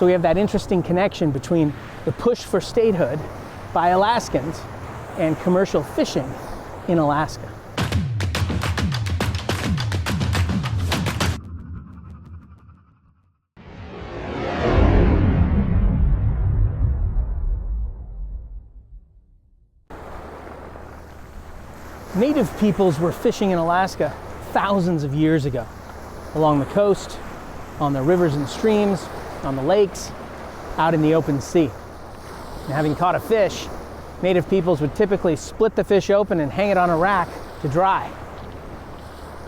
So we have that interesting connection between the push for statehood by Alaskans and commercial fishing in Alaska. Native peoples were fishing in Alaska thousands of years ago, along the coast, on the rivers and streams, on the lakes, out in the open sea. And having caught a fish, native peoples would typically split the fish open and hang it on a rack to dry.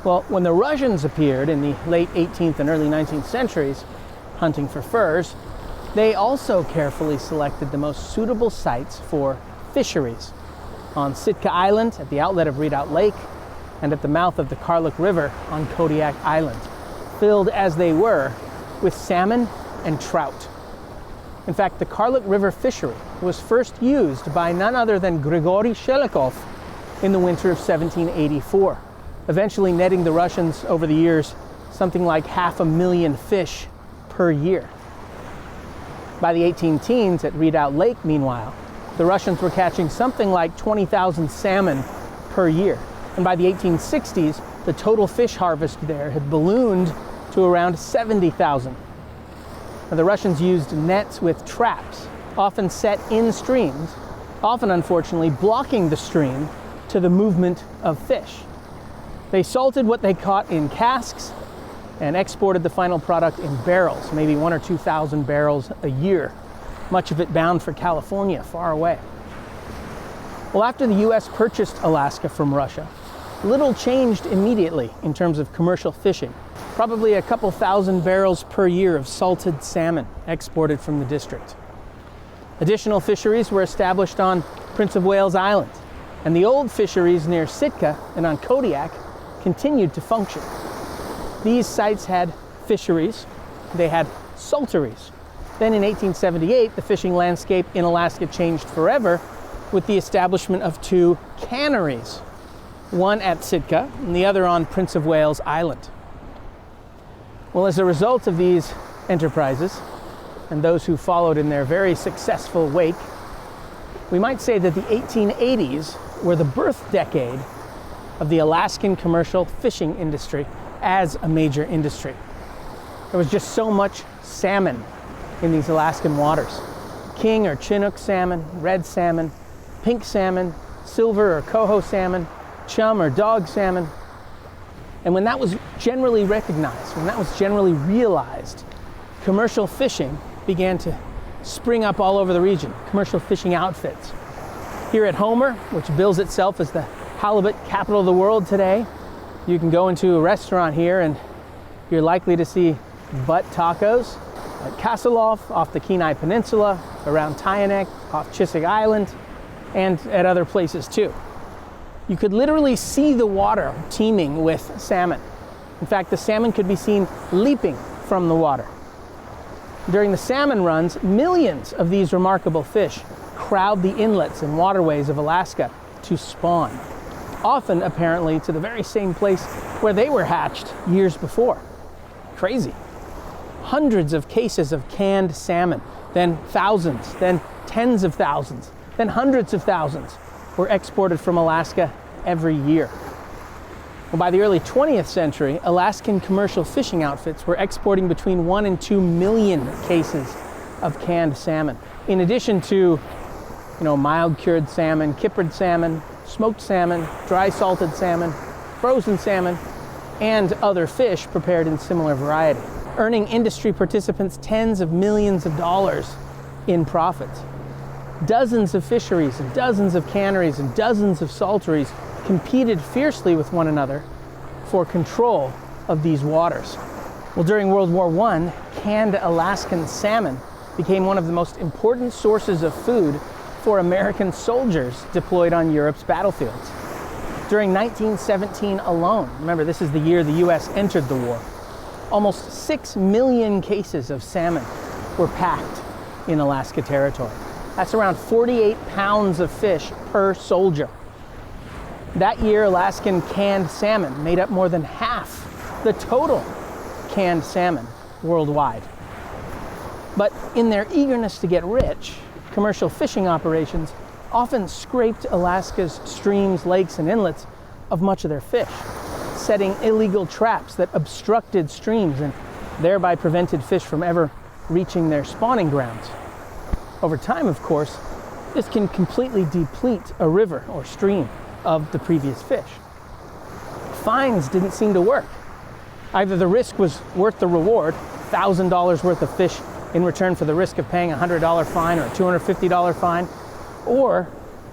Well, when the Russians appeared in the late 18th and early 19th centuries, hunting for furs, they also carefully selected the most suitable sites for fisheries. On Sitka Island at the outlet of Redoubt Lake, and at the mouth of the Karluk River on Kodiak Island, filled as they were with salmon and trout. In fact, the Karluk River fishery was first used by none other than Grigory Shelikov in the winter of 1784, eventually netting the Russians over the years something like 500,000 fish per year. By the 18-teens at Redoubt Lake, meanwhile, the Russians were catching something like 20,000 salmon per year. And by the 1860s, the total fish harvest there had ballooned to around 70,000. Now, the Russians used nets with traps, often set in streams, often unfortunately blocking the stream to the movement of fish. They salted what they caught in casks and exported the final product in barrels, maybe 1,000 or 2,000 barrels a year, much of it bound for California, far away. Well, after the US purchased Alaska from Russia, little changed immediately in terms of commercial fishing. Probably a couple thousand barrels per year of salted salmon exported from the district. Additional fisheries were established on Prince of Wales Island, and the old fisheries near Sitka and on Kodiak continued to function. These sites had fisheries, they had salteries. Then in 1878, the fishing landscape in Alaska changed forever with the establishment of two canneries, one at Sitka and the other on Prince of Wales Island. Well, as a result of these enterprises and those who followed in their very successful wake, we might say that the 1880s were the birth decade of the Alaskan commercial fishing industry as a major industry. There was just so much salmon in these Alaskan waters. King or Chinook salmon, red salmon, pink salmon, silver or coho salmon, chum or dog salmon. And when that was generally recognized, when that was generally realized, commercial fishing began to spring up all over the region, commercial fishing outfits. Here at Homer, which bills itself as the halibut capital of the world today, you can go into a restaurant here and you're likely to see butt tacos at Kasselhof, off the Kenai Peninsula, around Tyanek, off Chiswick Island, and at other places too. You could literally see the water teeming with salmon. In fact, the salmon could be seen leaping from the water. During the salmon runs, millions of these remarkable fish crowd the inlets and waterways of Alaska to spawn, often apparently to the very same place where they were hatched years before. Crazy. Hundreds of cases of canned salmon, then thousands, then tens of thousands, then hundreds of thousands were exported from Alaska every year. Well, by the early 20th century, Alaskan commercial fishing outfits were exporting between 1 and 2 million cases of canned salmon, in addition to, mild cured salmon, kippered salmon, smoked salmon, dry salted salmon, frozen salmon, and other fish prepared in similar variety, earning industry participants tens of millions of dollars in profits. Dozens of fisheries and dozens of canneries and dozens of salteries competed fiercely with one another for control of these waters. Well, during World War I, canned Alaskan salmon became one of the most important sources of food for American soldiers deployed on Europe's battlefields. During 1917 alone, remember this is the year the US entered the war, almost 6 million cases of salmon were packed in Alaska territory. That's around 48 pounds of fish per soldier. That year, Alaskan canned salmon made up more than half the total canned salmon worldwide. But in their eagerness to get rich, commercial fishing operations often scraped Alaska's streams, lakes, and inlets of much of their fish, setting illegal traps that obstructed streams and thereby prevented fish from ever reaching their spawning grounds. Over time, of course, this can completely deplete a river or stream of the previous fish. Fines didn't seem to work. Either the risk was worth the reward, $1,000 worth of fish in return for the risk of paying a $100 fine or a $250 fine, or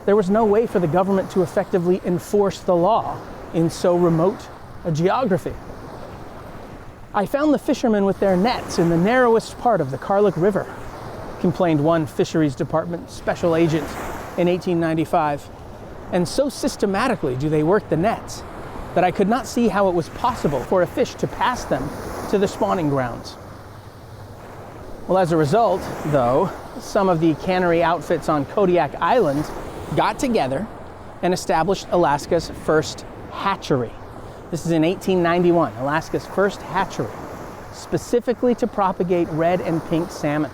there was no way for the government to effectively enforce the law in so remote a geography. "I found the fishermen with their nets in the narrowest part of the Karluk River," complained one Fisheries Department special agent in 1895. "And so systematically do they work the nets that I could not see how it was possible for a fish to pass them to the spawning grounds." Well, as a result, though, some of the cannery outfits on Kodiak Island got together and established Alaska's first hatchery. This is in 1891, Alaska's first hatchery, specifically to propagate red and pink salmon.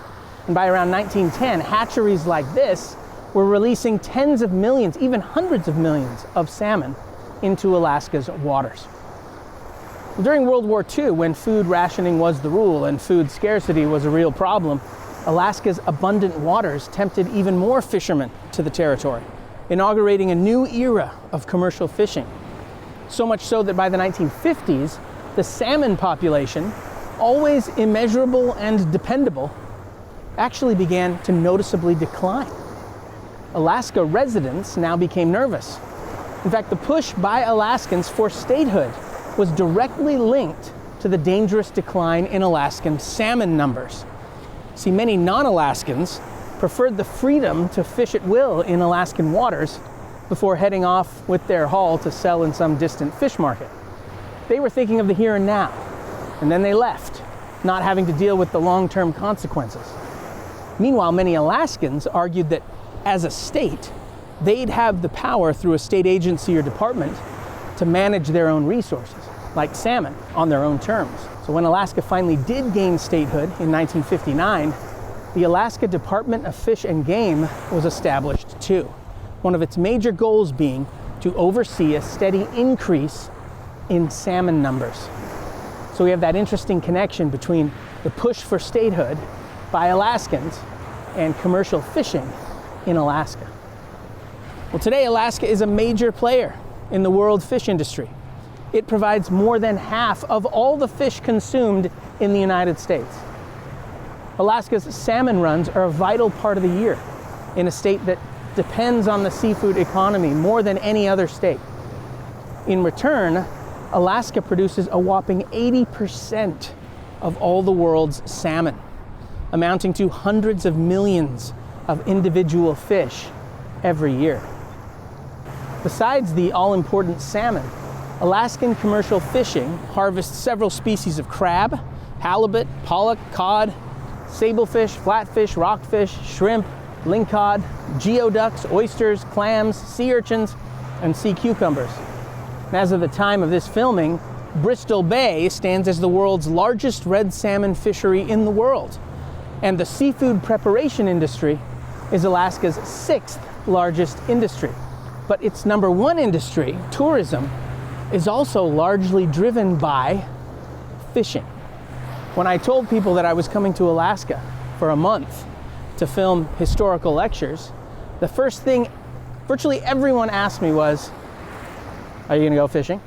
And by around 1910, hatcheries like this were releasing tens of millions, even hundreds of millions of salmon into Alaska's waters. During World War II, when food rationing was the rule and food scarcity was a real problem, Alaska's abundant waters tempted even more fishermen to the territory, inaugurating a new era of commercial fishing. So much so that by the 1950s, the salmon population, always immeasurable and dependable, actually began to noticeably decline. Alaska residents now became nervous. In fact, the push by Alaskans for statehood was directly linked to the dangerous decline in Alaskan salmon numbers. See, many non-Alaskans preferred the freedom to fish at will in Alaskan waters before heading off with their haul to sell in some distant fish market. They were thinking of the here and now, and then they left, not having to deal with the long-term consequences. Meanwhile, many Alaskans argued that as a state, they'd have the power through a state agency or department to manage their own resources, like salmon, on their own terms. So when Alaska finally did gain statehood in 1959, the Alaska Department of Fish and Game was established too. One of its major goals being to oversee a steady increase in salmon numbers. So we have that interesting connection between the push for statehood by Alaskans and commercial fishing in Alaska. Well, today Alaska is a major player in the world fish industry. It provides more than half of all the fish consumed in the United States. Alaska's salmon runs are a vital part of the year in a state that depends on the seafood economy more than any other state. In return, Alaska produces a whopping 80% of all the world's salmon, amounting to hundreds of millions of individual fish every year. Besides the all-important salmon, Alaskan commercial fishing harvests several species of crab, halibut, pollock, cod, sablefish, flatfish, rockfish, shrimp, lingcod, geoducks, oysters, clams, sea urchins, and sea cucumbers. And as of the time of this filming, Bristol Bay stands as the world's largest red salmon fishery in the world. And the seafood preparation industry is Alaska's 6th largest industry. But its number 1 industry, tourism, is also largely driven by fishing. When I told people that I was coming to Alaska for a month to film historical lectures, the first thing virtually everyone asked me was, "Are you gonna go fishing?"